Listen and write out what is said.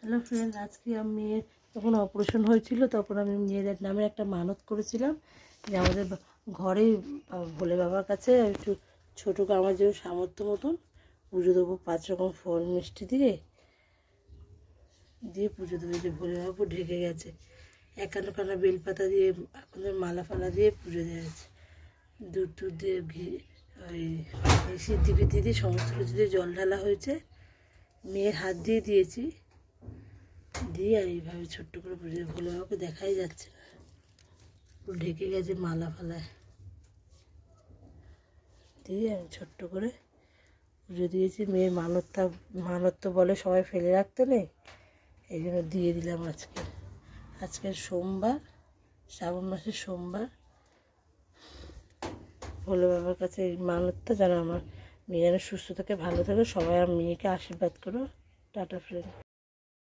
Hello friend, আজকে আমি যখন অপারেশন হয়েছিল তখন আমি মেয়েদের নামে একটা মানত করেছিলাম যে আমাদের ঘরে ভোলে বাবার কাছে একটু ছোটো আমার জন্য সামর্থ্য মতন পুজো দেবো, 5 রকম ফল মিষ্টি দিয়ে পুজো দেবো। যে ভোলে বাবা ঢেকে গেছে, 51 বেলপাতা দিয়ে আপনাদের মালা ফালা দিয়ে পুজো দেওয়া আছে, দুধ টুধ দিয়ে ঘি ওই সিদ্ধি ফিদ্ধি দিয়ে সমস্ত কিছু দিয়ে জল ঢালা হয়েছে। মেয়ের হাত দিয়ে দিয়েছি, দিয়ে আর এইভাবে ছোট্ট করে পুজো। ভোলে বাবাকে দেখাই যাচ্ছে না, পুরো ঢেকে গেছে মালা ফালায় দিয়ে আমি ছোট্ট করে পুজো দিয়েছি। মেয়ের মানত তো বলে সবাই ফেলে রাখতে নেই, এই জন্য দিয়ে দিলাম। আজকের সোমবার, শ্রাবণ মাসের সোমবার। ভোলে বাবার কাছে এই মানতটা যেন আমার মেয়ে যেন সুস্থ থাকে, ভালো থাকে। সবাই আমার মেয়েকে আশীর্বাদ করো। Tata friend.